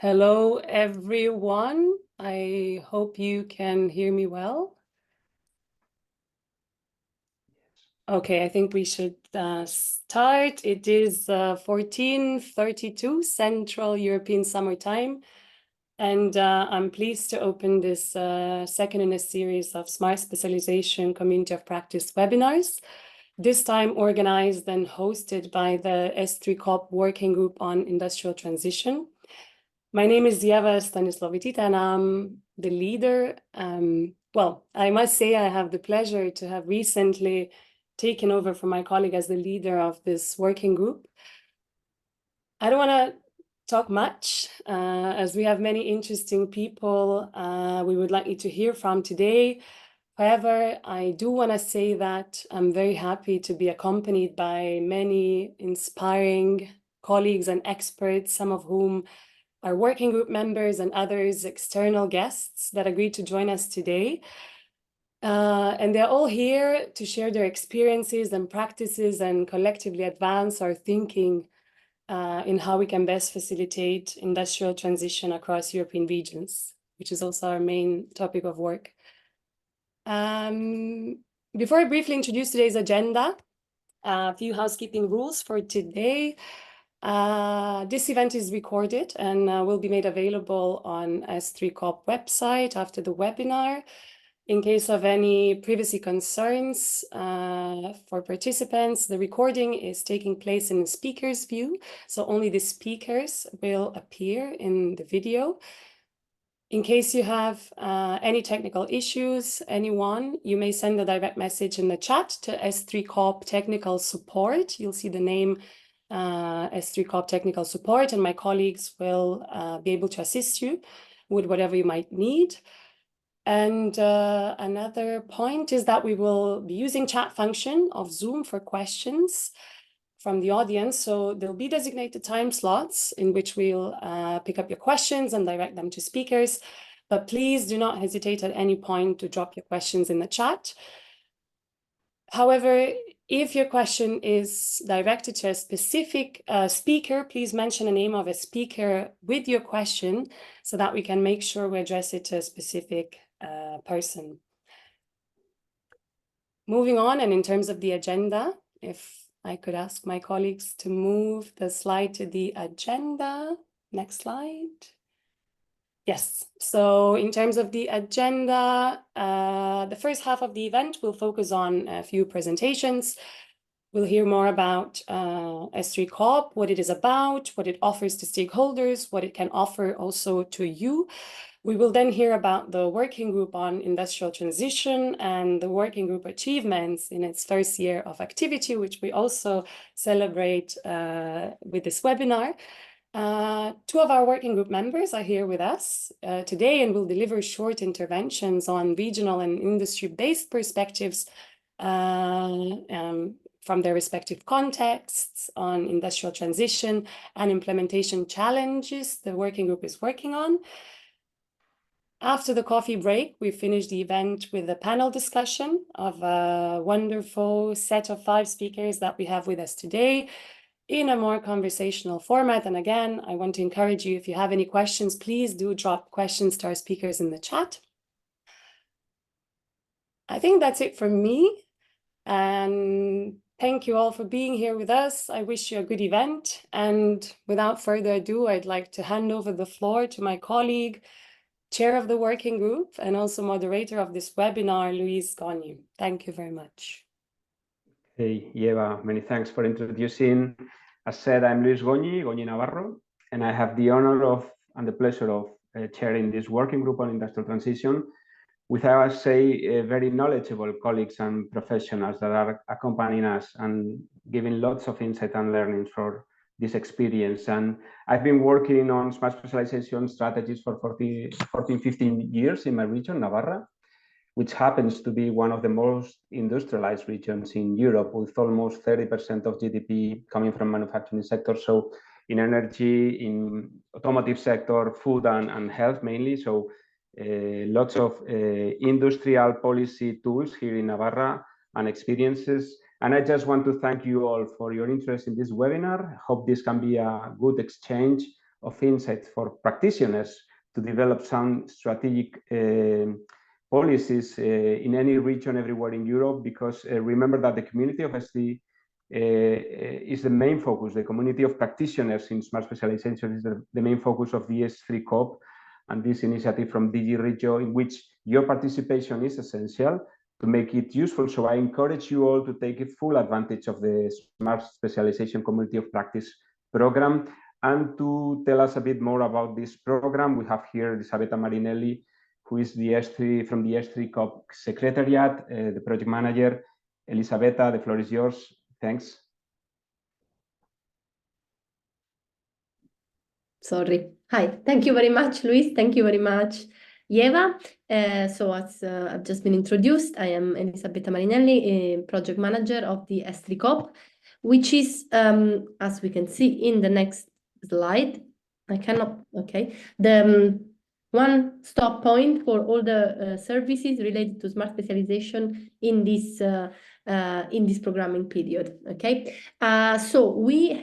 Hello, everyone. I hope you can hear me well. Okay, I think we should start. It is 14:32 Central European Summer Time, and I'm pleased to open this second in a series of Smart Specialization Community of Practice webinars, this time organized and hosted by the S3COP Working Group on Industrial Transition. My name is Ieva Stanislovitita, and I'm the leader. Well, I must say I have the pleasure to have recently taken over from my colleague as the leader of this working group. I don't want to talk much, as we have many interesting people we would like you to hear from today. However, I do want to say that I'm very happy to be accompanied by many inspiring colleagues and experts, some of whom our working group members and others external guests that agreed to join us today. And they're all here to share their experiences and practices and collectively advance our thinking in how we can best facilitate industrial transition across European regions, which is also our main topic of work. Before I briefly introduce today's agenda, a few housekeeping rules for today. This event is recorded and will be made available on S3COP website after the webinar. In case of any privacy concerns for participants, the recording is taking place in the speaker's view, so only the speakers will appear in the video. In case you have any technical issues, anyone, you may send a direct message in the chat to S3COP Technical Support. You'll see the name S3COP Technical Support, and my colleagues will be able to assist you with whatever you might need. And another point is that we will be using chat function of Zoom for questions from the audience. So there'll be designated time slots in which we'll pick up your questions and direct them to speakers. But please do not hesitate at any point to drop your questions in the chat. However, if your question is directed to a specific speaker, please mention the name of a speaker with your question so that we can make sure we address it to a specific person. Moving on, and in terms of the agenda, if I could ask my colleagues to move the slide to the agenda. Next slide. Yes, so in terms of the agenda, the first half of the event will focus on a few presentations. We'll hear more about S3COP, what it is about, what it offers to stakeholders, what it can offer also to you. We will then hear about the working group on industrial transition and the working group achievements in its first year of activity, which we also celebrate with this webinar. Two of our working group members are here with us today and will deliver short interventions on regional and industry-based perspectives from their respective contexts on industrial transition and implementation challenges the working group is working on. After the coffee break, we finished the event with a panel discussion of a wonderful set of 5 speakers that we have with us today in a more conversational format. And again, I want to encourage you, if you have any questions, please do drop questions to our speakers in the chat. I think that's it from me. And thank you all for being here with us. I wish you a good event. And without further ado, I'd like to hand over the floor to my colleague, Chair of the Working Group, and also moderator of this webinar, Luis Goni. Thank you very much. Hey, Ieva, many thanks for introducing. As said, I'm Luis Goni Navarro, and I have the honor of and the pleasure of chairing this working group on industrial transition with, I would say, very knowledgeable colleagues and professionals that are accompanying us and giving lots of insight and learning for this experience. And I've been working on smart specialization strategies for 15 years in my region, Navarra, which happens to be one of the most industrialized regions in Europe, with almost 30% of GDP coming from manufacturing sector. So in energy, in automotive sector, food and health mainly. So lots of industrial policy tools here in Navarra and experiences. And I just want to thank you all for your interest in this webinar. I hope this can be a good exchange of insights for practitioners to develop some strategic policies in any region everywhere in Europe, because remember that the community of S3 is the main focus. The community of practitioners in smart specialization is the main focus of the S3 COP and this initiative from DG Regio, in which your participation is essential to make it useful. So I encourage you all to take full advantage of the Smart Specialization Community of Practice program. And to tell us a bit more about this program, we have here Elisabetta Marinelli, who is the S3 from the S3 COP Secretariat, the project manager. Elisabetta, the floor is yours. Thanks. Sorry. Hi. Thank you very much, Luis. Thank you very much, Yeva. So as I've just been introduced, I am Elisabetta Marinelli, a project manager of the S3 COP, which is, as we can see in the next slide, the one-stop point for all the services related to smart specialization in this programming period. Okay, so we've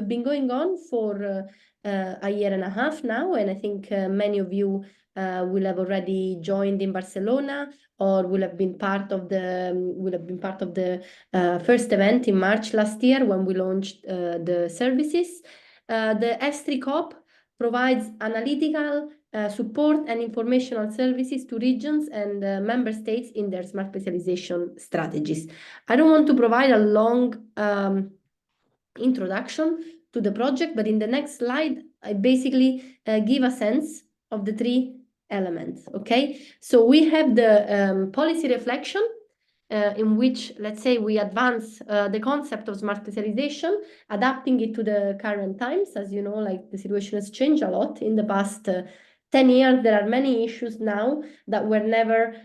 been going on for a year and a half now, and I think many of you will have already joined in Barcelona, or will have been part of the first event in March last year when we launched the services. The S3 COP provides analytical support and informational services to regions and member states in their smart specialization strategies. I don't want to provide a long introduction to the project, but in the next slide, I basically give a sense of the three elements, okay? So we have the policy reflection, in which, let's say, we advance the concept of smart specialization, adapting it to the current times. As you know, like, the situation has changed a lot in the past 10 years. There are many issues now that were never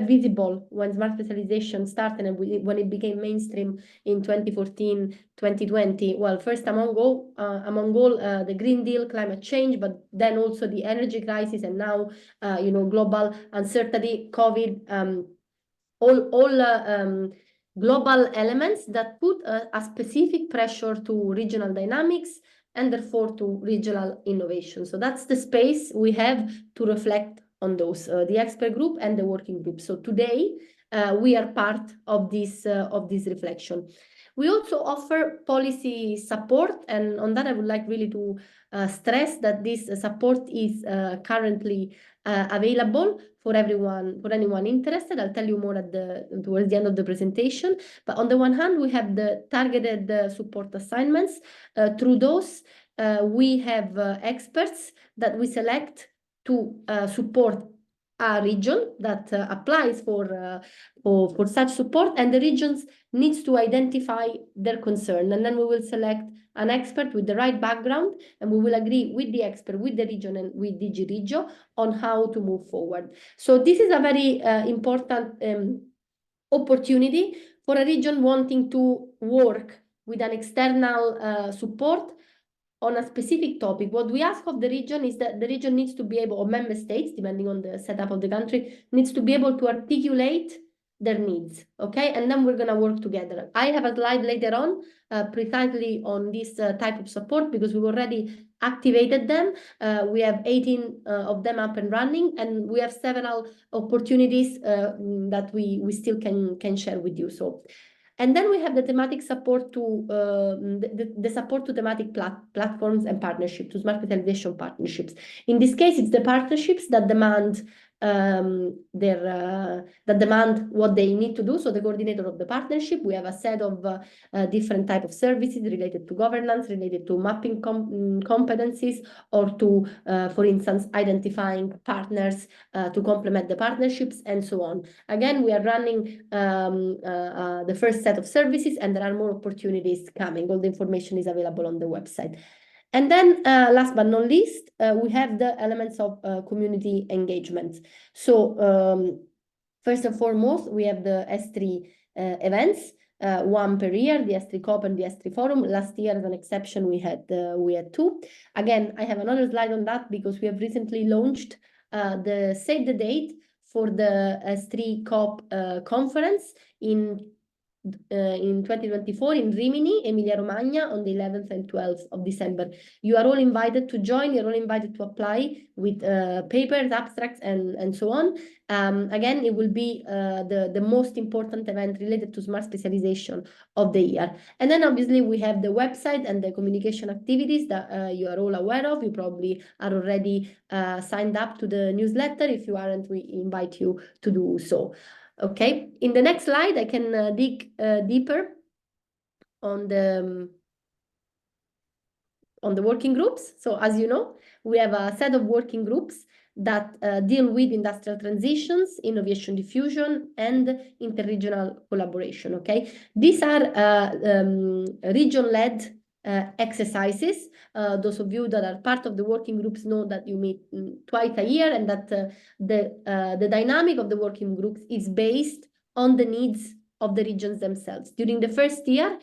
visible when smart specialization started and when it became mainstream in 2014, 2020. Well, first among all, the Green Deal, climate change, but then also the energy crisis, and now, global uncertainty, COVID, all global elements that put a specific pressure to regional dynamics and therefore to regional innovation. So that's the space we have to reflect on those, the expert group and the working group. So today we are part of this reflection. We also offer policy support, and on that I would like really to stress that this support is currently available for everyone, for anyone interested. I'll tell you more towards the end of the presentation. But on the one hand, we have the targeted support assignments. Through those, we have experts that we select to support a region that applies for such support, and the regions needs to identify their concern, and then we will select an expert with the right background, and we will agree with the expert, with the region, and with DG Regio on how to move forward. So this is a very important opportunity for a region wanting to work with an external support on a specific topic. What we ask of the region is that the region needs to be able, or member states, depending on the setup of the country, needs to be able to articulate their needs, okay? And then we're gonna work together. I have a slide later on precisely on this type of support, because we've already activated them. We have 18 of them up and running, and we have several opportunities that we still can share with you. So, and then we have the thematic support to the support to thematic platforms and partnerships, to smart specialization partnerships. In this case, it's the partnerships that demand what they need to do. So the coordinator of the partnership, we have a set of different type of services related to governance, related to mapping competencies, or to, for instance, identifying partners to complement the partnerships, and so on. Again, we are running the first set of services, and there are more opportunities coming. All the information is available on the website. And then last but not least, we have the elements of community engagement. So first and foremost, we have the S3 events, one per year, the S3 COP and the S3 Forum. Last year, as an exception, we had two. Again, I have another slide on that, because we have recently launched the save the date for the S3 COP conference in in 2024 in Rimini, Emilia-Romagna, on the 11th and 12th of December. You are all invited to join. You're all invited to apply with papers, abstracts, and so on. Again, it will be the most important event related to smart specialization of the year. And then obviously we have the website and the communication activities that you are all aware of. You probably are already signed up to the newsletter. If you aren't, we invite you to do so. Okay, in the next slide, I can dig deeper on the working groups. So as you know, we have a set of working groups that deal with industrial transitions, innovation diffusion, and interregional collaboration, okay? These are region-led exercises. Those of you that are part of the working groups know that you meet twice a year, and that the dynamic of the working groups is based on the needs of the regions themselves. During the first year,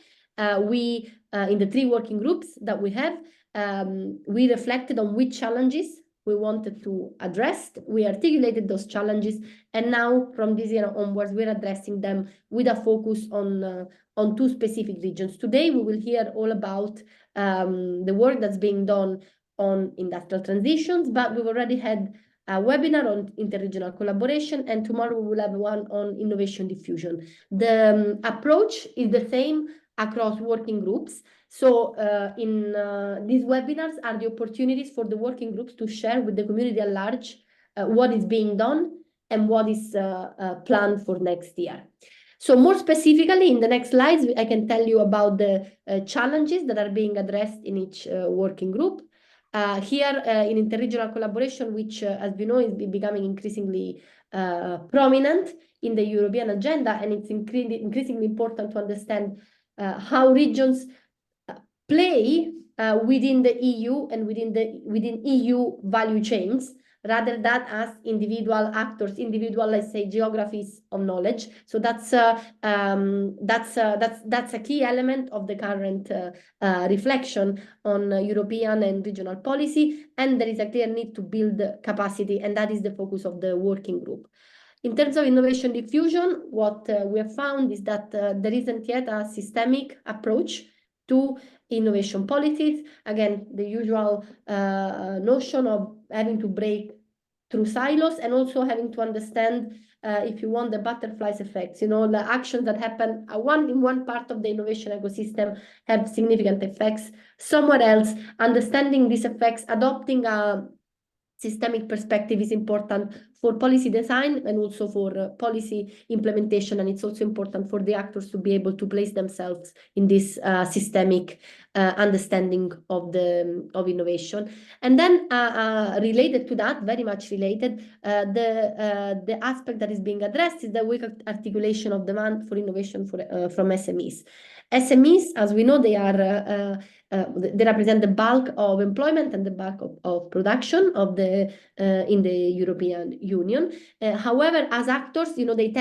we in the 3 working groups that we have, we reflected on which challenges we wanted to address. We articulated those challenges, and now from this year onwards, we're addressing them with a focus on 2 specific regions. Today, we will hear all about the work that's being done on industrial transitions, but we've already had a webinar on interregional collaboration, and tomorrow we will have one on innovation diffusion. The approach is the same across working groups. So these webinars are the opportunities for the working groups to share with the community at large what is being done and what is planned for next year. So more specifically, in the next slides, I can tell you about the challenges that are being addressed in each working group. Here in interregional collaboration, which as we know is becoming increasingly prominent in the European agenda, and it's increasingly important to understand how regions play within the EU and within EU value chains, rather than as individual actors, individual, let's say, geographies of knowledge. So that's a key element of the current reflection on European and regional policy, and there is a clear need to build capacity, and that is the focus of the working group. In terms of innovation diffusion, what we have found is that there isn't yet a systemic approach to innovation policies. Again, the usual notion of having to break through silos, and also having to understand, if you want, the butterflies effects. You know, the actions that happen in one part of the innovation ecosystem have significant effects somewhere else. Understanding these effects, adopting a systemic perspective is important for policy design and also for policy implementation, and it's also important for the actors to be able to place themselves in this systemic understanding of innovation. And then related to that, very much related, the aspect that is being addressed is the weak articulation of demand for innovation from SMEs. SMEs, as we know, they represent the bulk of employment and the bulk of production in the European Union. However, as actors, you know, they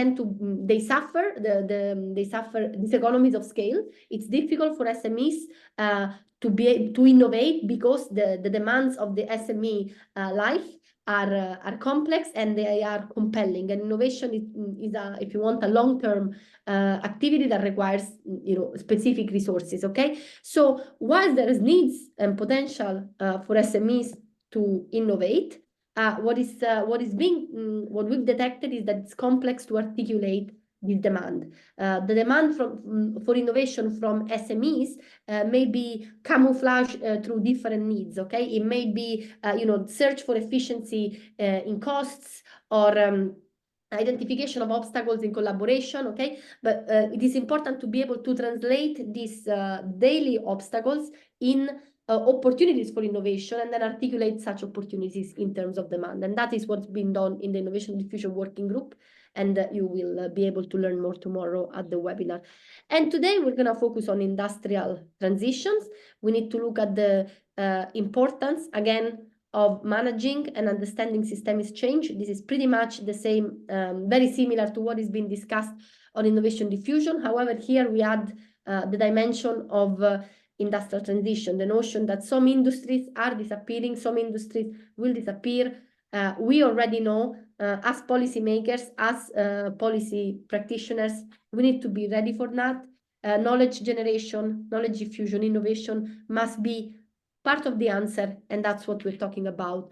suffer these economies of scale. It's difficult for SMEs to innovate because the demands of the SME life are complex and they are compelling. And innovation is if you want, a long-term activity that requires, you know, specific resources. Okay, so while there is needs and potential for SMEs to innovate, what we've detected is that it's complex to articulate this demand. The demand for innovation from SMEs may be camouflaged through different needs. Okay, it may be search for efficiency in costs, or identification of obstacles in collaboration. Okay, but it is important to be able to translate these daily obstacles in opportunities for innovation, and then articulate such opportunities in terms of demand. And that is what's been done in the Innovation Diffusion Working Group, and you will be able to learn more tomorrow at the webinar. And today we're going to focus on industrial transitions. We need to look at the importance, again, of managing and understanding systemic change. This is pretty much the same, very similar to what is being discussed on innovation diffusion. However, here we add the dimension of industrial transition, the notion that some industries are disappearing, some industries will disappear. We already know as policymakers, as policy practitioners, we need to be ready for that. Knowledge generation, knowledge diffusion, innovation must be part of the answer, and that's what we're talking about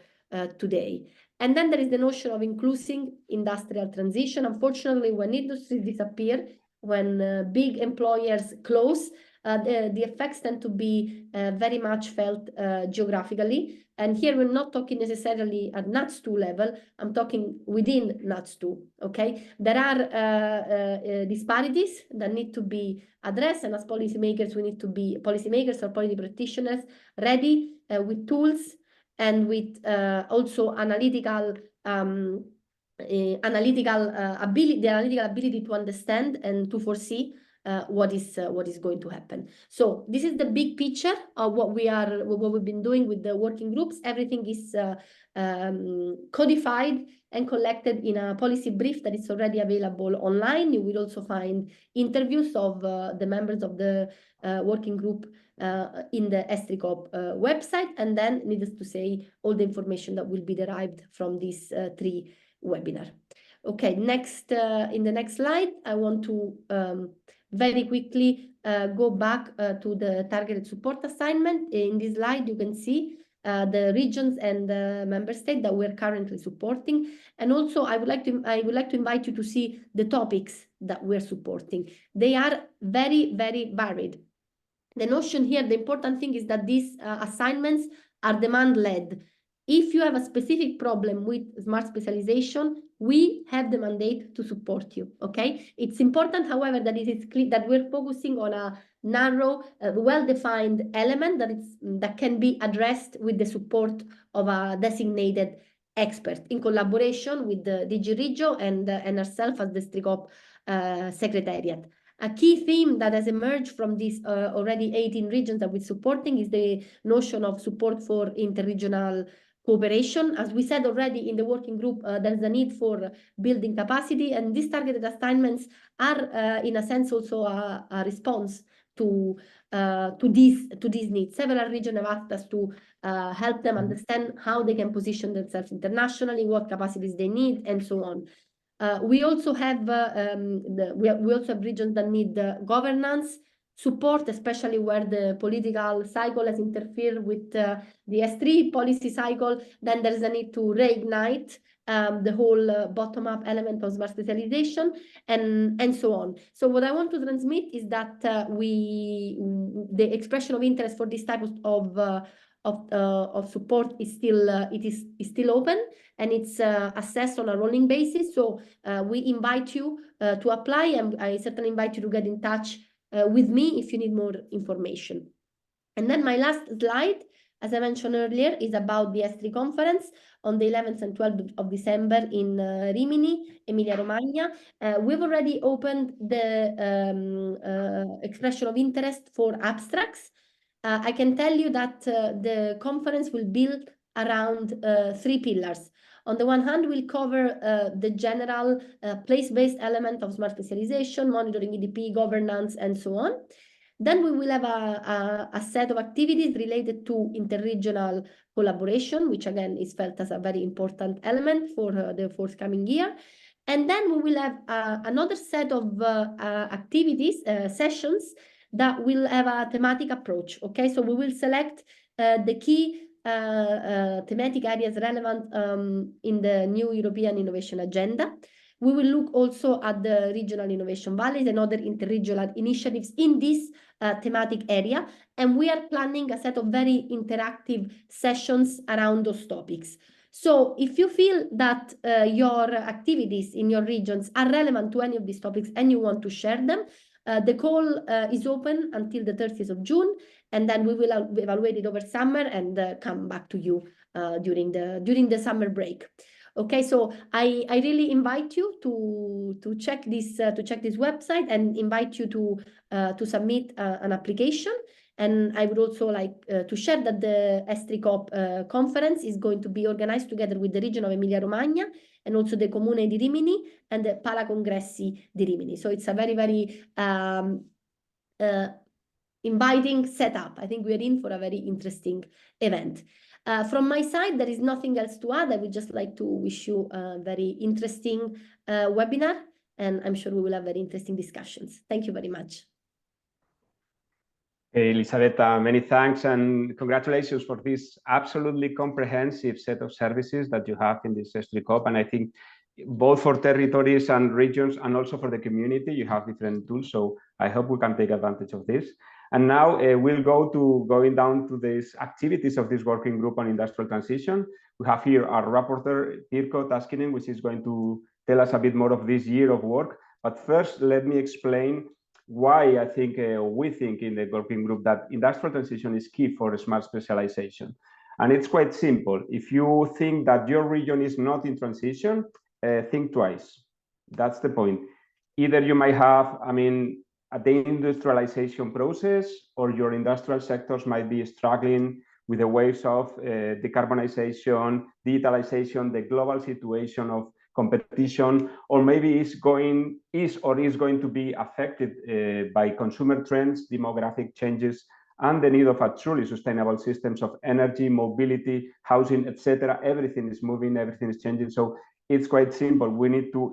today. And then there is the notion of inclusive industrial transition. Unfortunately, when industries disappear, when big employers close, the effects tend to be very much felt geographically. And here we're not talking necessarily at NUTS2 level, I'm talking within NUTS2, okay? There are disparities that need to be addressed, and as policymakers, we need to be, policymakers or policy practitioners, ready with tools and with also analytical ability, the analytical ability to understand and to foresee what is going to happen. So this is the big picture of what we've been doing with the working groups. Everything is codified and collected in a policy brief that is already available online. You will also find interviews of the members of the working group in the ESTRICOP website, and then, needless to say, all the information that will be derived from these 3 webinars. Okay, next, in the next slide, I want to very quickly go back to the targeted support assignment. In this slide, you can see the regions and the member state that we're currently supporting. And also, I would like to invite you to see the topics that we're supporting. They are very, very varied. The notion here, the important thing is that these assignments are demand-led. If you have a specific problem with smart specialization, we have the mandate to support you, okay? It's important, however, that it is clear that we're focusing on a narrow, well-defined element that can be addressed with the support of a designated expert in collaboration with the DG Regio and ourselves as the ESTRICOP Secretariat. A key theme that has emerged from these already 18 regions that we're supporting is the notion of support for interregional cooperation. As we said already in the working group, there's a need for building capacity, and these targeted assignments are, in a sense, also a response to these needs. Several regions have asked us to help them understand how they can position themselves internationally, what capacities they need, and so on. We also have regions that need governance support, especially where the political cycle has interfered with the S3 policy cycle. Then there's a need to reignite the whole bottom-up element of smart specialization, and so on. So what I want to transmit is that the expression of interest for this type of support is still open, and it's assessed on a rolling basis. So we invite you to apply, and I certainly invite you to get in touch with me if you need more information. And then my last slide, as I mentioned earlier, is about the S3 conference on the 11th and 12th of December in Rimini, Emilia-Romagna. We've already opened the expression of interest for abstracts. I can tell you that the conference will build around 3 pillars. On the one hand, we'll cover the general place-based element of smart specialization, monitoring EDP, governance, and so on. Then we will have a set of activities related to interregional collaboration, which again is felt as a very important element for the forthcoming year. And then we will have another set of activities, sessions, that will have a thematic approach, okay? So we will select the key thematic areas relevant in the new European Innovation Agenda. We will look also at the regional innovation valleys and other interregional initiatives in this thematic area. And we are planning a set of very interactive sessions around those topics. So if you feel that your activities in your regions are relevant to any of these topics and you want to share them, the call is open until the 30th of June, and then we will evaluate it over summer and come back to you during the summer break. Okay, so I really invite you to check this website and invite you to submit an application. And I would also like to share that the ESTRICOP conference is going to be organized together with the region of Emilia-Romagna and also the Comune di Rimini and the Palacongressi di Rimini. So it's a very, very inviting setup. I think we are in for a very interesting event. From my side, there is nothing else to add. I would just like to wish you a very interesting webinar, and I'm sure we will have very interesting discussions. Thank you very much. Hey, Elisabetta, many thanks and congratulations for this absolutely comprehensive set of services that you have in this STRICOP. And I think both for territories and regions and also for the community, you have different tools. So I hope we can take advantage of this. And now we'll going down to these activities of this working group on industrial transition. We have here our rapporteur, Pirkko Taskinen, which is going to tell us a bit more of this year of work. But first, let me explain why I think we think in the working group that industrial transition is key for smart specialization. And it's quite simple. If you think that your region is not in transition, think twice. That's the point. Either you might have, a deindustrialization process, or your industrial sectors might be struggling with the waves of decarbonization, digitalization, the global situation of competition, or maybe is going to be affected by consumer trends, demographic changes, and the need of a truly sustainable systems of energy, mobility, housing, etc. Everything is moving, everything is changing. So it's quite simple. We need to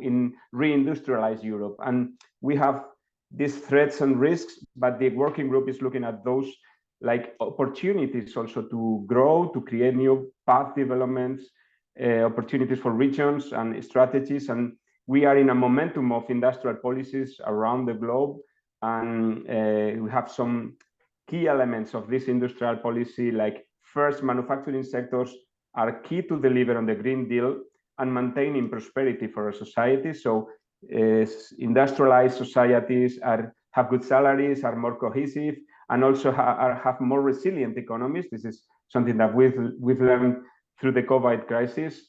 reindustrialize Europe, and we have these threats and risks, but the working group is looking at those like opportunities also to grow, to create new path developments, opportunities for regions and strategies. And we are in a momentum of industrial policies around the globe, and we have some key elements of this industrial policy, like first, manufacturing sectors are key to deliver on the Green Deal and maintaining prosperity for our society. So industrialized societies have good salaries, are more cohesive, and also have more resilient economies. This is something that we've learned through the COVID crisis.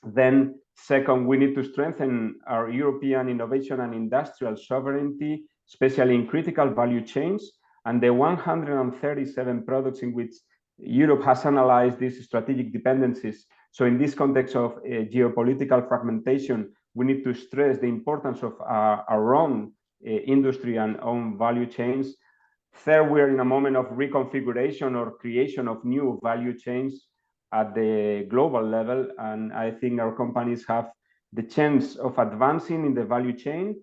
Then second, we need to strengthen our European innovation and industrial sovereignty, especially in critical value chains. And the 137 products in which Europe has analyzed these strategic dependencies. So in this context of geopolitical fragmentation, we need to stress the importance of our own industry and own value chains. Third, we're in a moment of reconfiguration or creation of new value chains at the global level. And I think our companies have the chance of advancing in the value chain,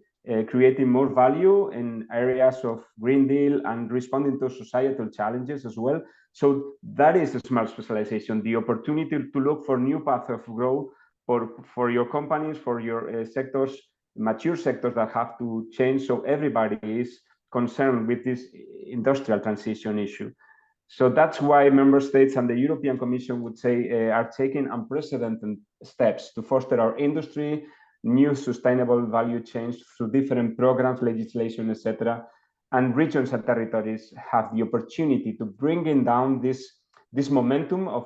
creating more value in areas of Green Deal and responding to societal challenges as well. So that is a smart specialization, the opportunity to look for new paths of growth for your companies, for your sectors, mature sectors that have to change. So everybody is concerned with this industrial transition issue. So that's why member states and the European Commission would say are taking unprecedented steps to foster our industry, new sustainable value chains through different programs, legislation, etc. And regions and territories have the opportunity to bring down this momentum of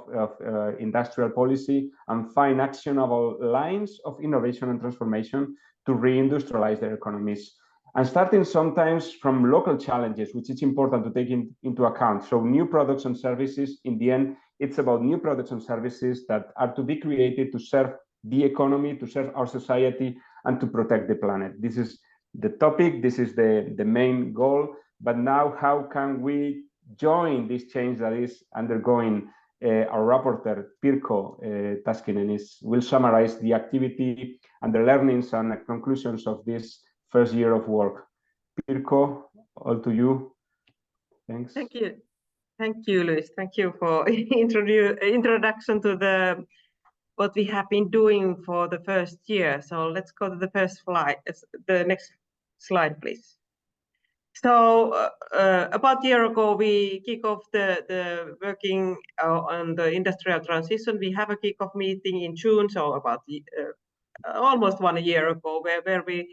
industrial policy and find actionable lines of innovation and transformation to reindustrialize their economies. And starting sometimes from local challenges, which is important to take into account. So new products and services, in the end, it's about new products and services that are to be created to serve the economy, to serve our society, and to protect the planet. This is the topic, this is the main goal. But now, how can we join this change that is undergoing? Our rapporteur, Pirkko Taskinen, will summarize the activity and the learnings and the conclusions of this first year of work. Pirkko, all to you. Thanks. Thank you, Luis. Thank you for introduction to what we have been doing for the first year. So let's go to the first slide. The next slide, please. So about a year ago, we kick off the working on the industrial transition. We have a kickoff meeting in June, so about almost 1 year ago, where we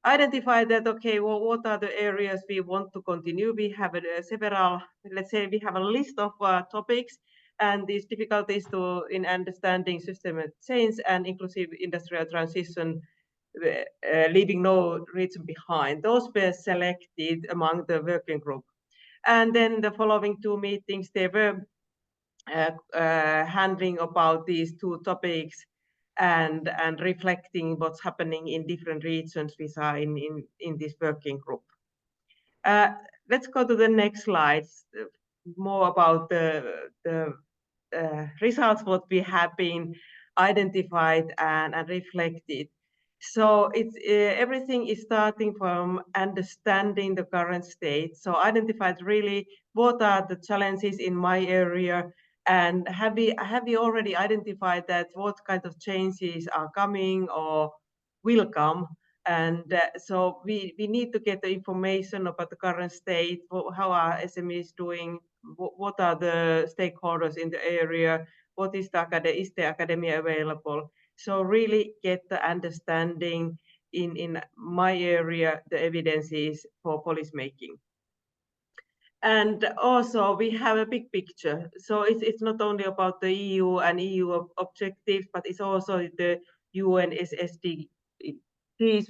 identified that, okay, well, what are the areas we want to continue? We have several, let's say, we have a list of topics, and these difficulties in understanding systemic change and inclusive industrial transition, leaving no region behind. Those were selected among the working group. And then the following 2 meetings, they were handling about these 2 topics and reflecting what's happening in different regions we are in this working group. Let's go to the next slides, more about the results what we have been identified and reflected. So it's everything is starting from understanding the current state. So identified really what are the challenges in my area, and have we already identified that what kind of changes are coming or will come. And so we need to get the information about the current state, how are SMEs doing, what are the stakeholders in the area, what is the academia available. So really get the understanding in my area, the evidences for policy making. And also we have a big picture. So it's not only about the EU and EU objectives, but it's also the UN SDGs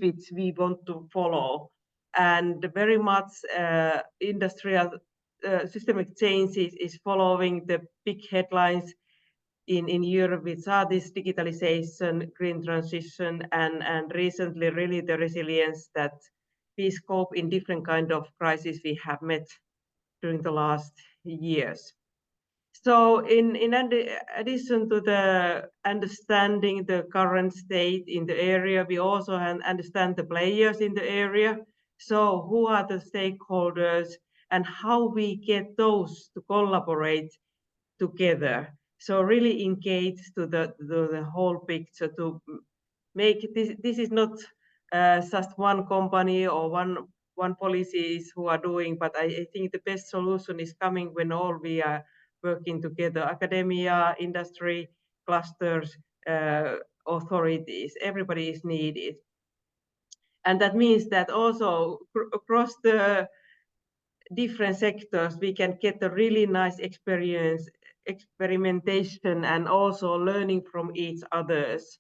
which we want to follow. And very much industrial systemic changes is following the big headlines in Europe, which are this digitalization, green transition, and recently really the resilience that we scope in different kind of crises we have met during the last years. So in addition to the understanding the current state in the area, we also understand the players in the area. So who are the stakeholders and how we get those to collaborate together. So really engage to the whole picture to make this is not just one company or one policies who are doing, but I think the best solution is coming when all we are working together, academia, industry, clusters, authorities, everybody is needed. And that means that also across the different sectors, we can get a really nice experimentation and also learning from each others.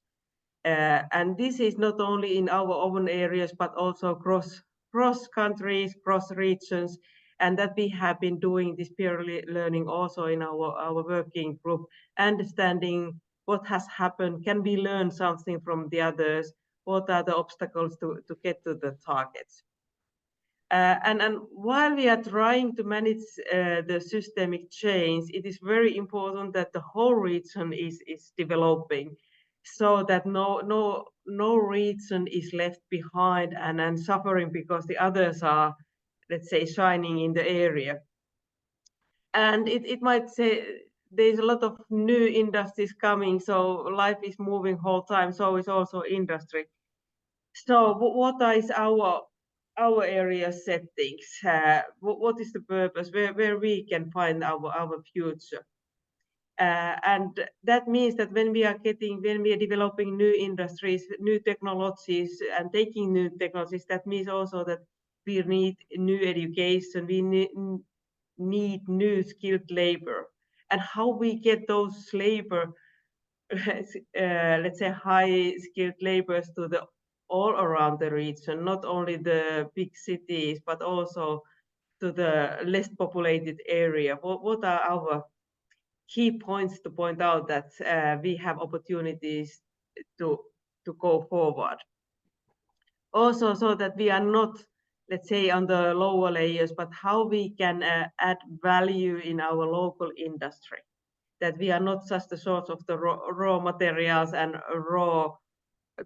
And this is not only in our own areas, but also cross countries, cross regions, and that we have been doing this peer learning also in our working group, understanding what has happened, can we learn something from the others, what are the obstacles to get to the targets. And while we are trying to manage the systemic change, it is very important that the whole region is developing, so that no region is left behind and suffering because the others are, let's say, shining in the area. And it might say there's a lot of new industries coming, so life is moving whole time, so is also industry. So what is our area settings? What is the purpose? Where we can find our future? And that means that when we are developing new industries, new technologies, and taking new technologies, that means also that we need new education, we need new skilled labor. And how we get those labor, let's say high skilled laborers to the all around the region, not only the big cities, but also to the less populated area. What are our key points to point out that we have opportunities to go forward? Also, so that we are not, let's say, on the lower layers, but how we can add value in our local industry. That we are not just the source of the raw materials and raw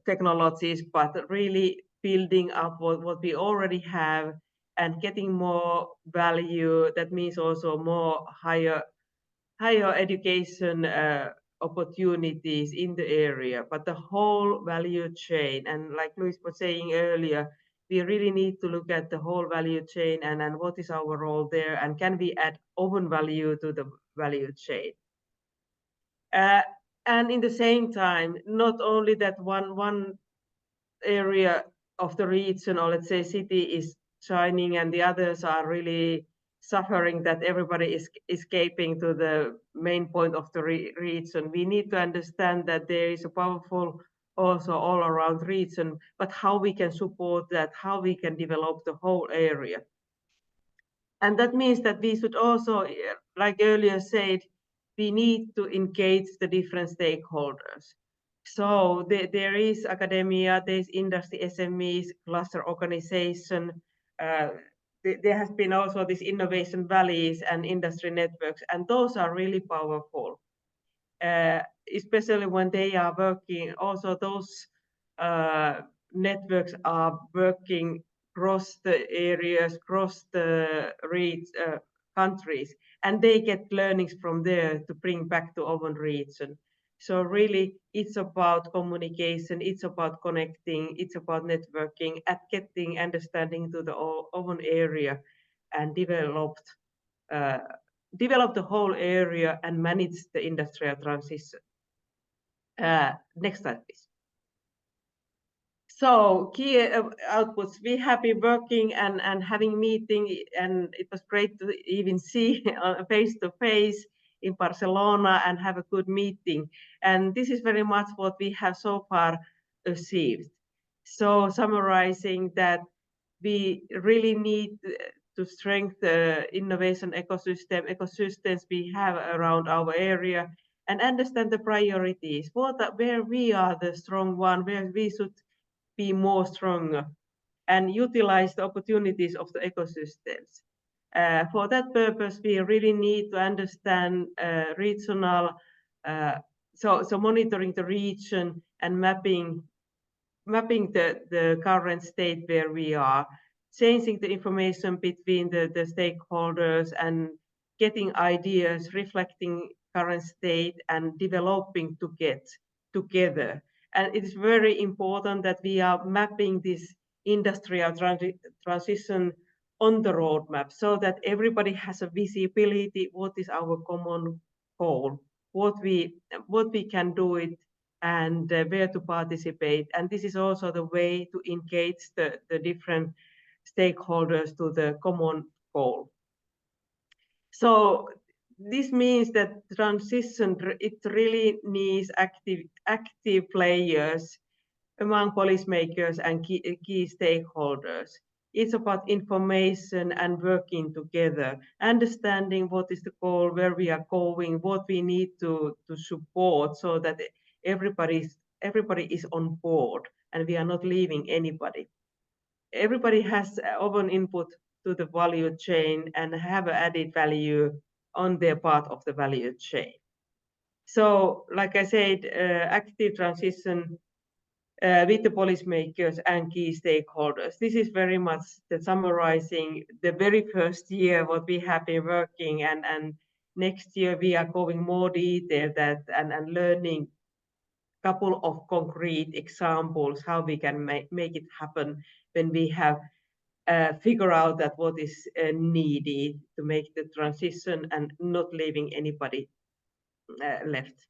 technologies, but really building up what we already have and getting more value. That means also more higher education opportunities in the area, but the whole value chain. And like Luis was saying earlier, we really need to look at the whole value chain and what is our role there, and can we add open value to the value chain. And in the same time, not only that one area of the region or let's say city is shining and the others are really suffering, that everybody is escaping to the main point of the region. We need to understand that there is a powerful also all around region, but how we can support that, how we can develop the whole area. And that means that we should also, like earlier said, we need to engage the different stakeholders. So there is academia, there's industry, SMEs, cluster organization. There has been also these innovation valleys and industry networks, and those are really powerful. especially when they are working. Also, those networks are working across the areas, across the countries, and they get learnings from there to bring back to our region. So really, it's about communication, it's about connecting, it's about networking, and getting understanding to the own area, and develop the whole area and manage the industrial transition. Next slide, please. So key outputs, we have been working and having meeting, and it was great to even see face to face in Barcelona and have a good meeting. And this is very much what we have so far achieved. So summarizing that, we really need to strengthen the innovation ecosystems we have around our area, and understand the priorities, where we are the strong one, where we should be more stronger, and utilize the opportunities of the ecosystems. For that purpose, we really need to understand regional, so monitoring the region and mapping the current state where we are, changing the information between the stakeholders and getting ideas, reflecting current state and developing together. And it's very important that we are mapping this industrial transition on the roadmap, so that everybody has a visibility what is our common goal, what we can do it, and where to participate. And this is also the way to engage the different stakeholders to the common goal. So this means that transition, it really needs active players among policymakers and key stakeholders. It's about information and working together, understanding what is the goal, where we are going, what we need to support, so that everybody is on board and we are not leaving anybody. Everybody has open input to the value chain and have added value on their part of the value chain. So, like I said, active transition with the policymakers and key stakeholders. This is very much the summarizing the very first year what we have been working, and next year we are going more detailed and learning a couple of concrete examples how we can make it happen when we have figure out that what is needed to make the transition and not leaving anybody left.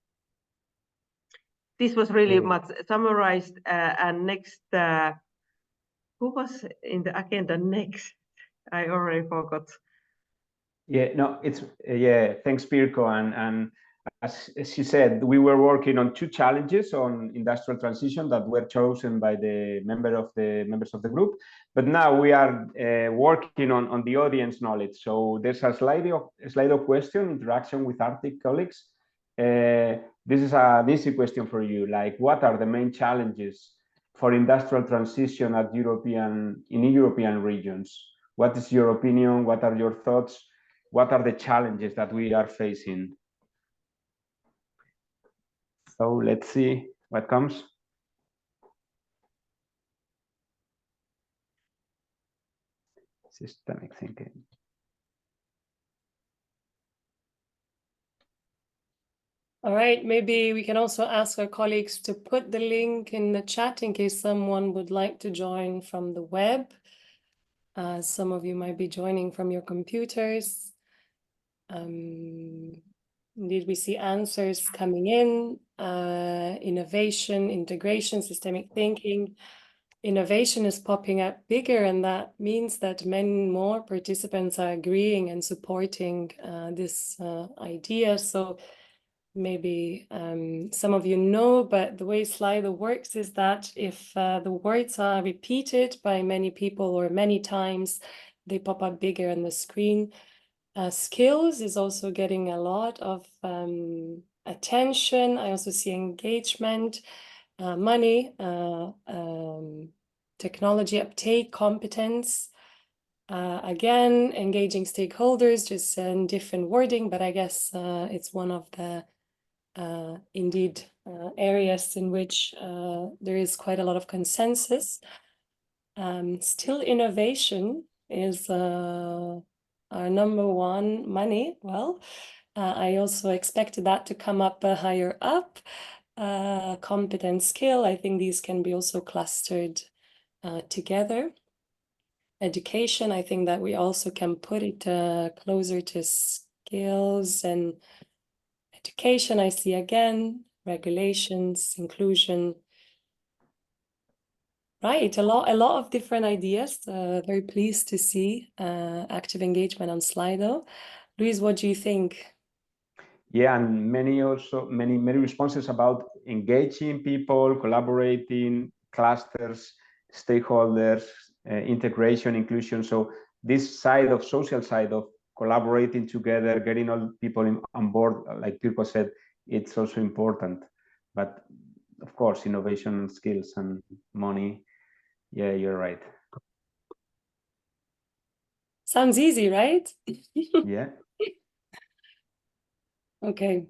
This was really much summarized, and next, who was in the agenda next? I already forgot. Yeah, no, it's thanks, Pirko. And as she said, we were working on 2 challenges on industrial transition that were chosen by the members of the group. But now we are working on the audience knowledge. So there's a slide of question, interaction with Arctic colleagues. This is an easy question for you. Like, what are the main challenges for industrial transition in European regions? What is your opinion? What are your thoughts? What are the challenges that we are facing? So let's see what comes. Systemic thinking. All right, maybe we can also ask our colleagues to put the link in the chat in case someone would like to join from the web. Some of you might be joining from your computers. Indeed, we see answers coming in, innovation, integration, systemic thinking. Innovation is popping up bigger, and that means that many more participants are agreeing and supporting this idea. So maybe some of you know, but the way Slido works is that if the words are repeated by many people or many times, they pop up bigger on the screen. Skills is also getting a lot of attention. I also see engagement, money, technology uptake, competence. Again, engaging stakeholders, just in different wording, but I guess it's one of the indeed areas in which there is quite a lot of consensus. Still, innovation is our number one money. Well, I also expected that to come up higher up. Competence, skill, I think these can be also clustered together. Education, I think that we also can put it closer to skills and education. I see again, regulations, inclusion. Right, a lot of different ideas. Very pleased to see active engagement on Slido. Luis, what do you think? Yeah, and many responses about engaging people, collaborating, clusters, stakeholders, integration, inclusion. So this side of social side of collaborating together, getting all people on board, like Pirko said, it's also important. But of course, innovation and skills and money. Yeah, you're right. Sounds easy, right? Yeah. Okay.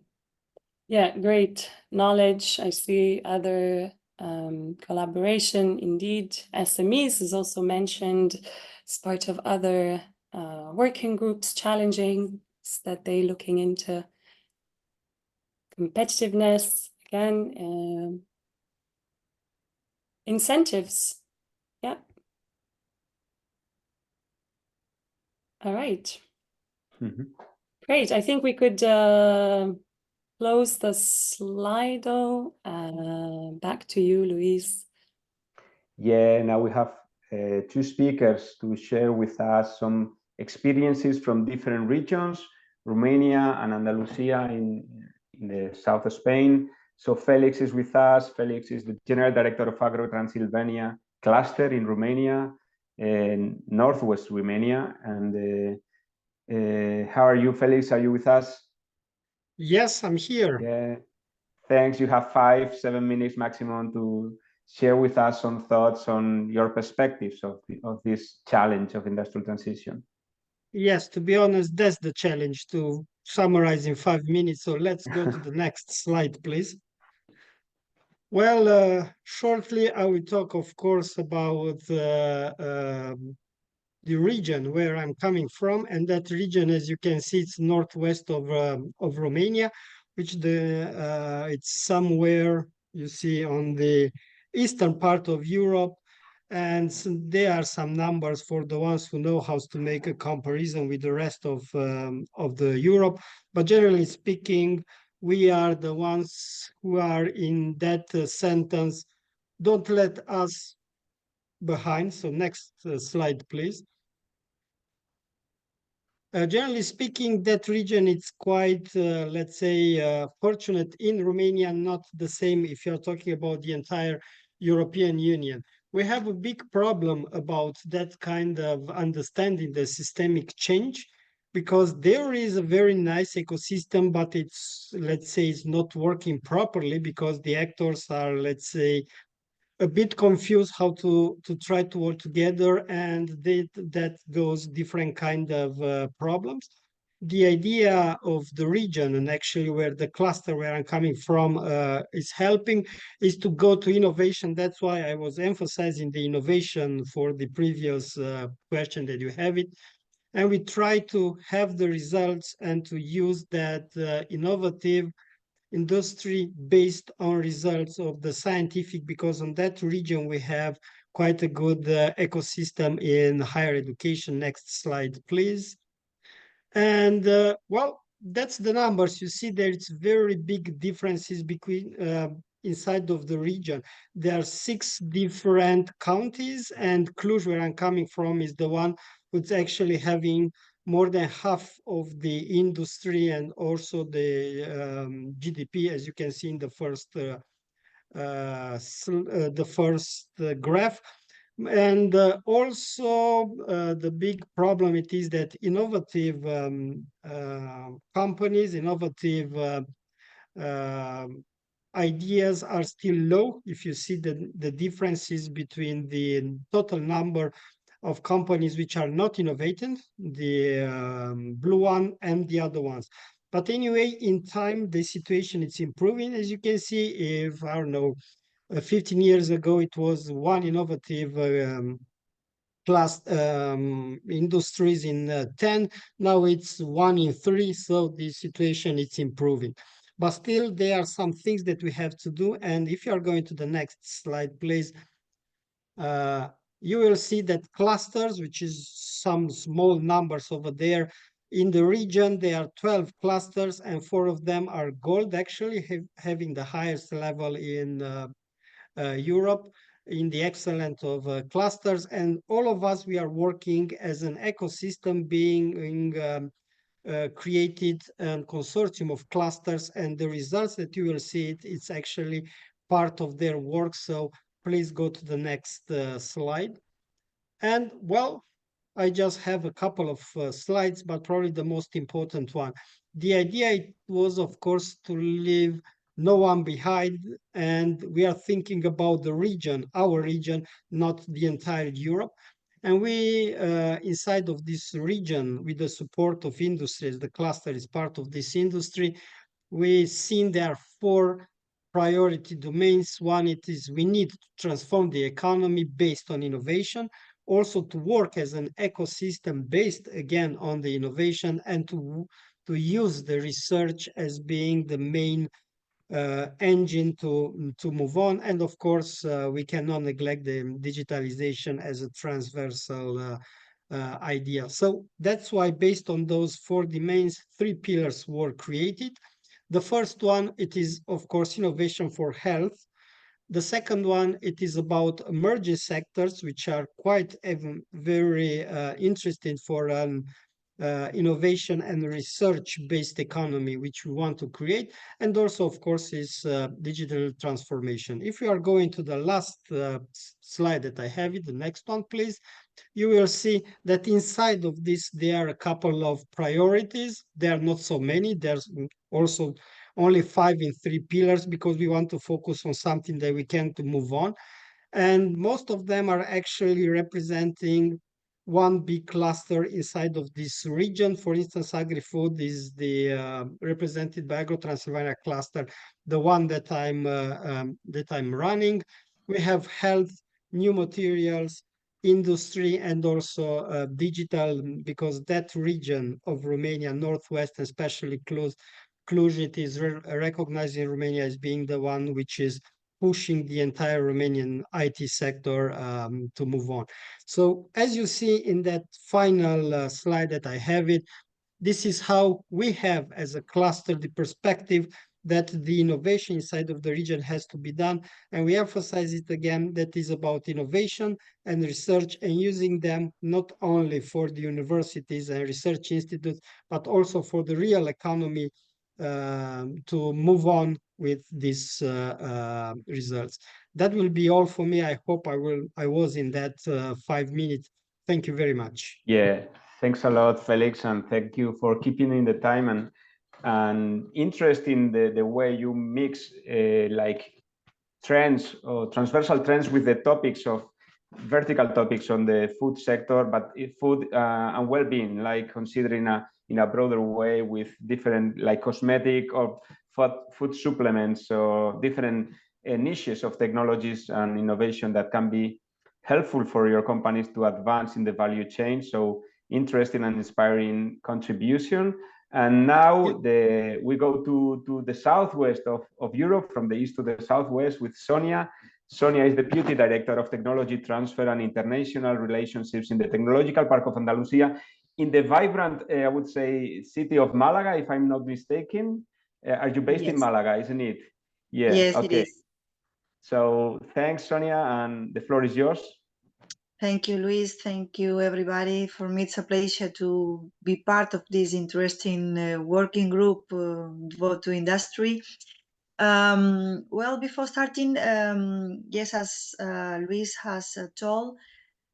Yeah, great. Knowledge. I see other collaboration. Indeed, SMEs is also mentioned as part of other working groups, challenging that they're looking into. Competitiveness, again, incentives. Yeah. All right. Great. I think we could close the Slido. Back to you, Luis. Yeah, now we have two speakers to share with us some experiences from different regions, Romania and Andalusia in the south of Spain. So Felix is with us. Felix is the General Director of Agro Transylvania Cluster in Romania and Northwest Romania. And how are you, Felix? Are you with us? Yes, I'm here. Yeah, thanks. You have 5-7 minutes maximum to share with us some thoughts on your perspectives of this challenge of industrial transition. Yes, to be honest, that's the challenge to summarize in 5 minutes. So let's go to the next slide, please. Well, shortly, I will talk, of course, about the region where I'm coming from, and that region, as you can see, it's northwest of Romania, which it's somewhere you see on the eastern part of Europe, and there are some numbers for the ones who know how to make a comparison with the rest of the Europe. But generally speaking, we are the ones who are in that sentence. Don't let us behind. So next slide, please. Generally speaking, that region is quite, let's say, fortunate in Romania, not the same if you're talking about the entire European Union. We have a big problem about that kind of understanding the systemic change, because there is a very nice ecosystem, but it's, let's say, it's not working properly because the actors are, let's say, a bit confused how to try to work together, and that goes different kind of problems. The idea of the region, and actually where the cluster where I'm coming from is helping, is to go to innovation. That's why I was emphasizing the innovation for the previous question that you have it. And we try to have the results and to use that innovative industry based on results of the scientific, because on that region we have quite a good ecosystem in higher education. Next slide, please. And well, that's the numbers. You see there's very big differences between inside of the region. There are 6 different counties, and Cluj, where I'm coming from, is the one who's actually having more than half of the industry and also the GDP, as you can see in the first graph. And also the big problem it is that innovative companies, innovative ideas are still low. If you see the differences between the total number of companies which are not innovating, the blue one, and the other ones. But anyway, in time, the situation is improving. As you can see, if I don't know, 15 years ago, it was one innovative class industries in 10. Now it's 1 in 3. So the situation is improving. But still, there are some things that we have to do. And if you are going to the next slide, please, you will see that clusters, which is some small numbers over there, in the region, there are 12 clusters, and 4 of them are gold, actually having the highest level in Europe in the excellence of clusters. And all of us, we are working as an ecosystem being created a consortium of clusters, and the results that you will see, it's actually part of their work. So please go to the next slide. And well, I just have a couple of slides, but probably the most important one. The idea was, of course, to leave no one behind, and we are thinking about the region, our region, not the entire Europe. And we, inside of this region, with the support of industries, the cluster is part of this industry, we've seen there are 4 priority domains. One, it is we need to transform the economy based on innovation, also to work as an ecosystem based again on the innovation, and to use the research as being the main engine to move on. And of course, we cannot neglect the digitalization as a transversal idea. So that's why, based on those 4 domains, 3 pillars were created. The first one, it is, of course, innovation for health. The second one, it is about emerging sectors, which are quite very interesting for an innovation and research-based economy, which we want to create. And also, of course, is digital transformation. If we are going to the last slide that I have, the next one, please, you will see that inside of this, there are a couple of priorities. There are not so many. There's also only 5 in 3 pillars, because we want to focus on something that we can to move on. And most of them are actually representing one big cluster inside of this region. For instance, agri-food is the represented by Agro-Transylvania cluster, the one that I'm running. We have health, new materials, industry, and also digital, because that region of Romania, northwest, especially Cluj, it is recognized in Romania as being the one which is pushing the entire Romanian IT sector to move on. So as you see in that final slide that I have it, this is how we have as a cluster the perspective that the innovation inside of the region has to be done. And we emphasize it again, that is about innovation and research, and using them not only for the universities and research institutes, but also for the real economy to move on with these results. That will be all for me. I hope I was in that 5 minutes. Thank you very much. Yeah, thanks a lot, Felix, and thank you for keeping in the time and interest in the way you mix like trends or transversal trends with the topics of vertical topics on the food sector, but food and well-being, like considering in a broader way with different like cosmetic or food supplements or different niches of technologies and innovation that can be helpful for your companies to advance in the value chain. So interesting and inspiring contribution. And now we go to the southwest of Europe, from the east to the southwest, with Sonia. Sonia is Deputy Director of Technology Transfer and International Relationships in the Technological Park of Andalusia, in the vibrant, I would say, city of Malaga, if I'm not mistaken. Are you based in Malaga, isn't it? Yeah. Yes, okay. it is. So thanks, Sonia, and the floor is yours. Thank you, Luis. Thank you, everybody. For me, it's a pleasure to be part of this interesting working group devoted to industry. Well, before starting, yes, as Luis has told,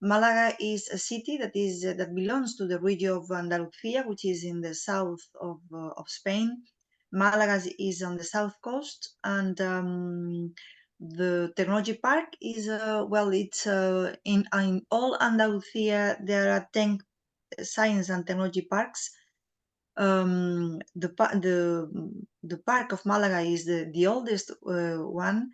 Malaga is a city that belongs to the region of Andalusia, which is in the south of Spain. Malaga is on the south coast, and the technology park is it's in all Andalusia there are 10 science and technology parks, The park of Malaga is the oldest one,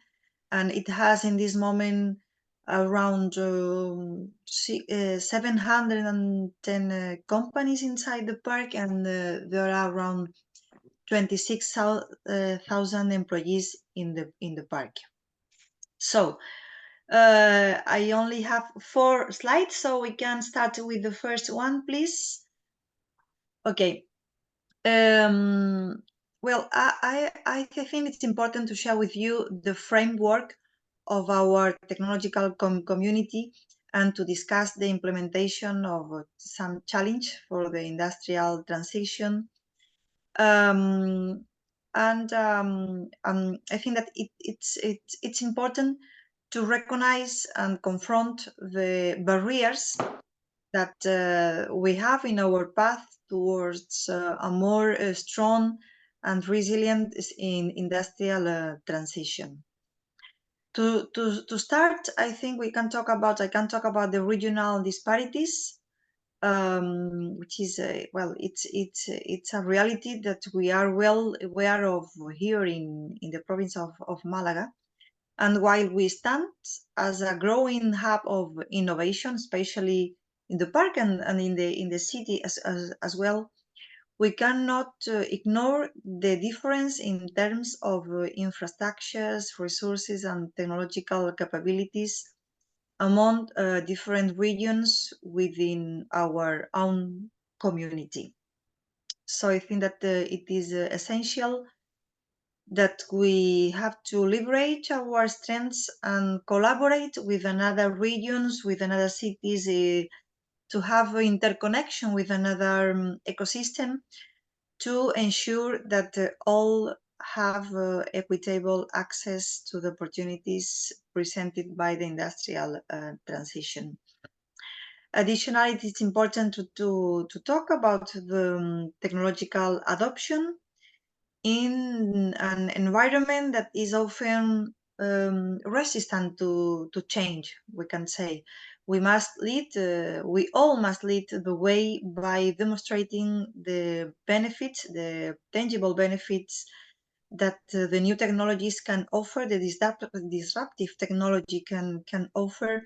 and it has in this moment around 710 companies inside the park, and there are around 26,000 employees in the park. So I only have 4 slides, so we can start with the first one, please. Okay. Well, I think it's important to share with you the framework of our technological community and to discuss the implementation of some challenge for the industrial transition. I think that it's important to recognize and confront the barriers that we have in our path towards a more strong and resilient industrial transition. To start, I think I can talk about the regional disparities, which is well, it's a reality that we are well aware of here in the province of Malaga. And while we stand as a growing hub of innovation, especially in the park and in the city as well, we cannot ignore the difference in terms of infrastructures, resources, and technological capabilities among different regions within our own community. So I think that it is essential that we have to leverage our strengths and collaborate with another regions, with another cities, to have interconnection with another ecosystem to ensure that all have equitable access to the opportunities presented by the industrial transition. Additionally, it is important to talk about the technological adoption in an environment that is often resistant to change. We can say we all must lead the way by demonstrating the benefits, the tangible benefits that the new technologies can offer, the disruptive technology can offer,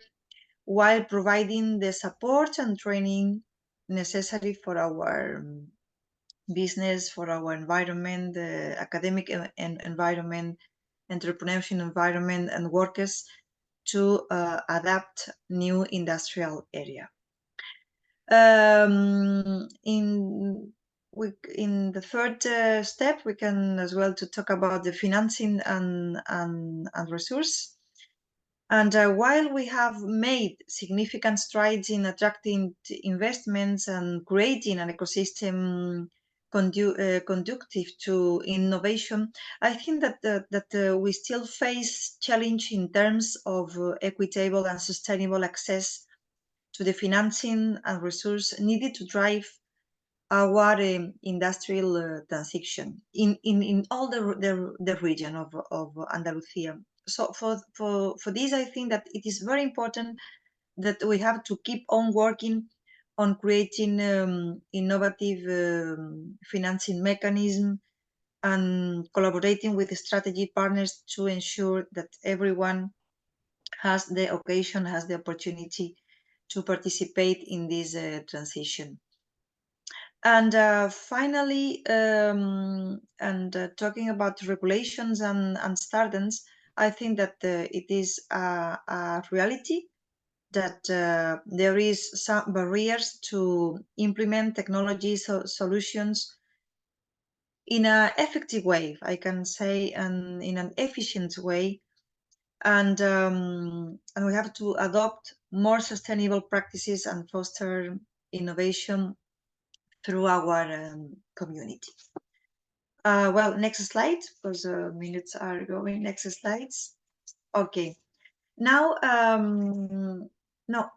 while providing the support and training necessary for our business, for our environment, the academic environment, entrepreneurship environment, and workers to adapt new industrial area. In the third step, we can as well to talk about the financing and resource. And while we have made significant strides in attracting investments and creating an ecosystem conducive to innovation, I think that we still face challenge in terms of equitable and sustainable access to the financing and resource needed to drive our industrial transition in all the region of Andalusia. So for this, I think that it is very important that we have to keep on working on creating innovative financing mechanism and collaborating with strategy partners to ensure that everyone has the occasion, has the opportunity to participate in this transition. And finally, talking about regulations and standards, I think that it is a reality that there is some barriers to implement technology solutions in an effective way, I can say, and in an efficient way. And we have to adopt more sustainable practices and foster innovation through our community. Well, next slide, because minutes are going. Next slides. Okay. Now, no,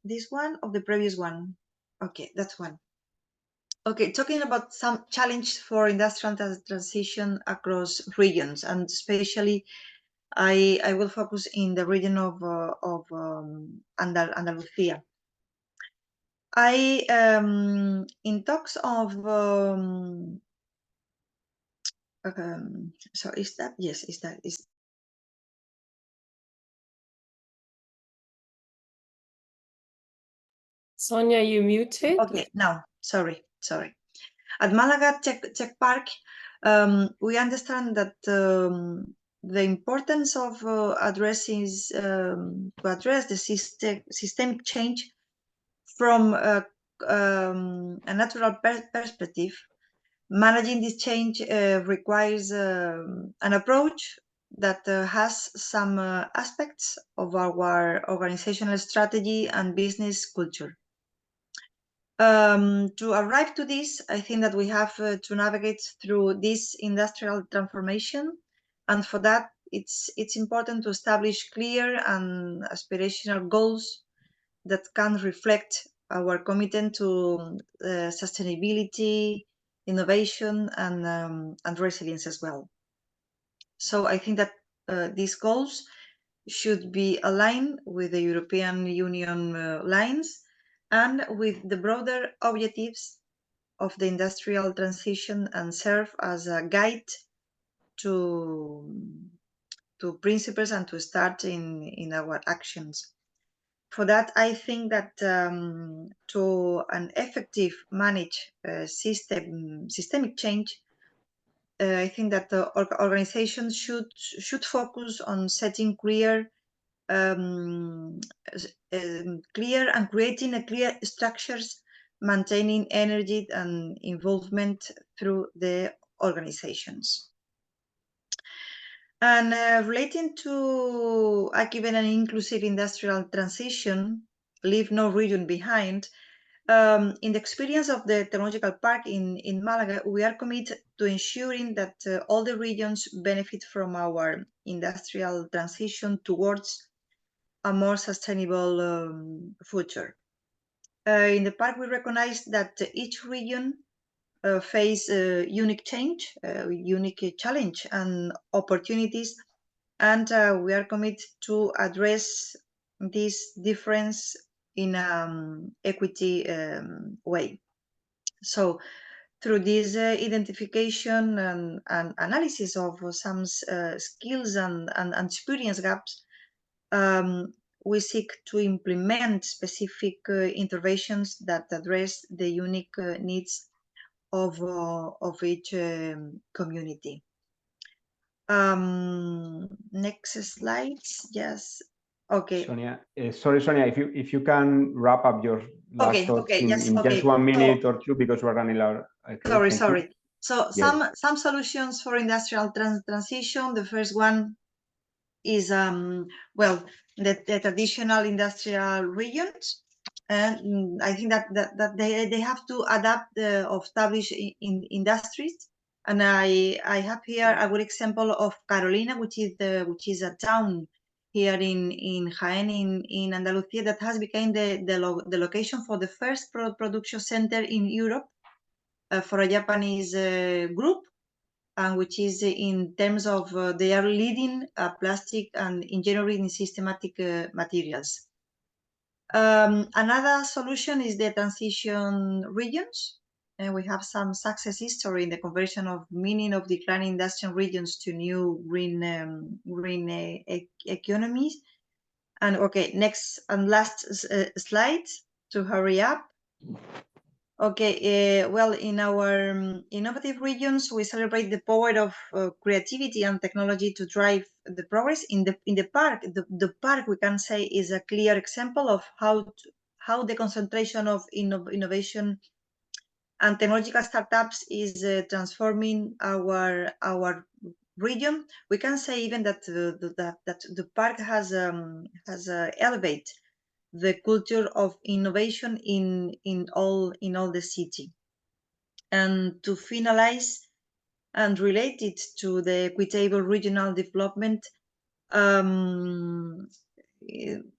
this one of the previous one. Okay, that one. Okay, talking about some challenge for industrial transition across regions, and especially I will focus in the region of Andalusia. In talks of so is that, yes, is that is Sonia, you muted. okay now. Sorry. At Malaga Tech Park, we understand that the importance of addressing to address the systemic change from a natural perspective. Managing this change requires an approach that has some aspects of our organizational strategy and business culture. To arrive to this, I think that we have to navigate through this industrial transformation, and for that, it's important to establish clear and aspirational goals that can reflect our commitment to sustainability, innovation, and resilience as well. So I think that these goals should be aligned with the European Union lines and with the broader objectives of the industrial transition and serve as a guide to principles and to start in our actions. For that, I think that to an effective manage systemic change, I think that the organizations should focus on setting clear clear and creating a clear structures, maintaining energy and involvement through the organizations. And relating to active and inclusive industrial transition, leave no region behind. In the experience of the technological park in Malaga, we are committed to ensuring that all the regions benefit from our industrial transition towards a more sustainable future. In the park, we recognize that each region face unique change, unique challenge and opportunities, and we are committed to address this difference in equity way. So through this identification and analysis of some skills and experience gaps, we seek to implement specific interventions that address the unique needs of each community. Next slides. Yes. Okay. Sonia, sorry, Sonia, if you can wrap up your last thoughts in just 1 minute or two, because we're running out. Okay, sorry. So yes. some solutions for industrial transition. The first one is well, the traditional industrial regions, and I think that they have to adapt or establish in industries. And I have here a good example of Carolina, which is a town here in Jaén in Andalusia that has become the location for the first production center in Europe for a Japanese group, and which is in terms of they are leading plastic and engineering systematic materials. Another solution is the transition regions. And we have some success history in the conversion of meaning of declining industrial regions to new green economies. And okay, next and last slide to hurry up. Okay, well, in our innovative regions, we celebrate the power of creativity and technology to drive the progress. In the park, the park, we can say, is a clear example of how the concentration of innovation and technological startups is transforming our region. We can say even that the park has elevated the culture of innovation in all the city. And to finalize and related to the equitable regional development,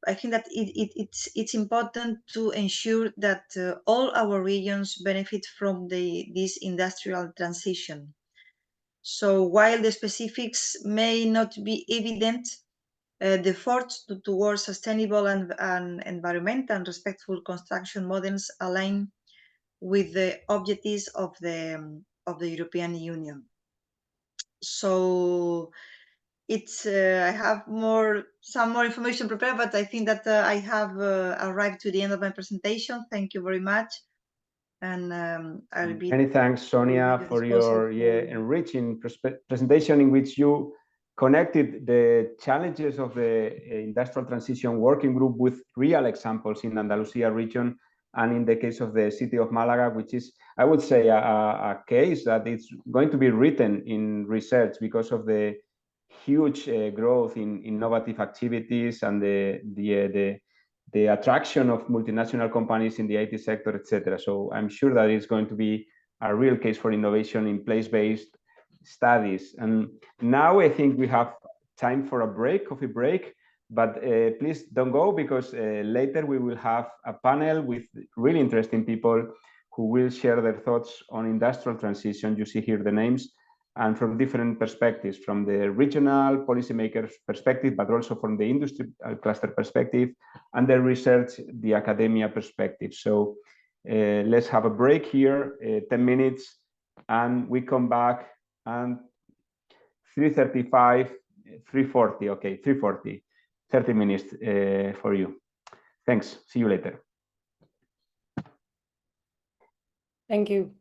I think that it's important to ensure that all our regions benefit from this industrial transition. So while the specifics may not be evident, The efforts towards sustainable and environmental and respectful construction models align with the objectives of the European Union. So it's I have some more information prepared, but I think that I have arrived to the end of my presentation. Thank you very much. And I'll be many thanks, Sonia, for your enriching presentation in which you connected the challenges of the industrial transition working group with real examples in Andalusia region, and in the case of the city of Malaga, which is, I would say, a case that it's going to be written in research because of the huge growth in innovative activities and the attraction of multinational companies in the IT sector, etc. So I'm sure that it's going to be a real case for innovation in place-based studies. And now I think we have time for a coffee break, but please don't go, because later we will have a panel with really interesting people who will share their thoughts on industrial transition. You see here the names, and from different perspectives, from the regional policymakers perspective, but also from the industry cluster perspective, and the research, the academia perspective. So let's have a break here, 10 minutes, and we come back and 3:35, 3:40, okay, 3:40, 30 minutes for you. Thanks, see you later. Thank you.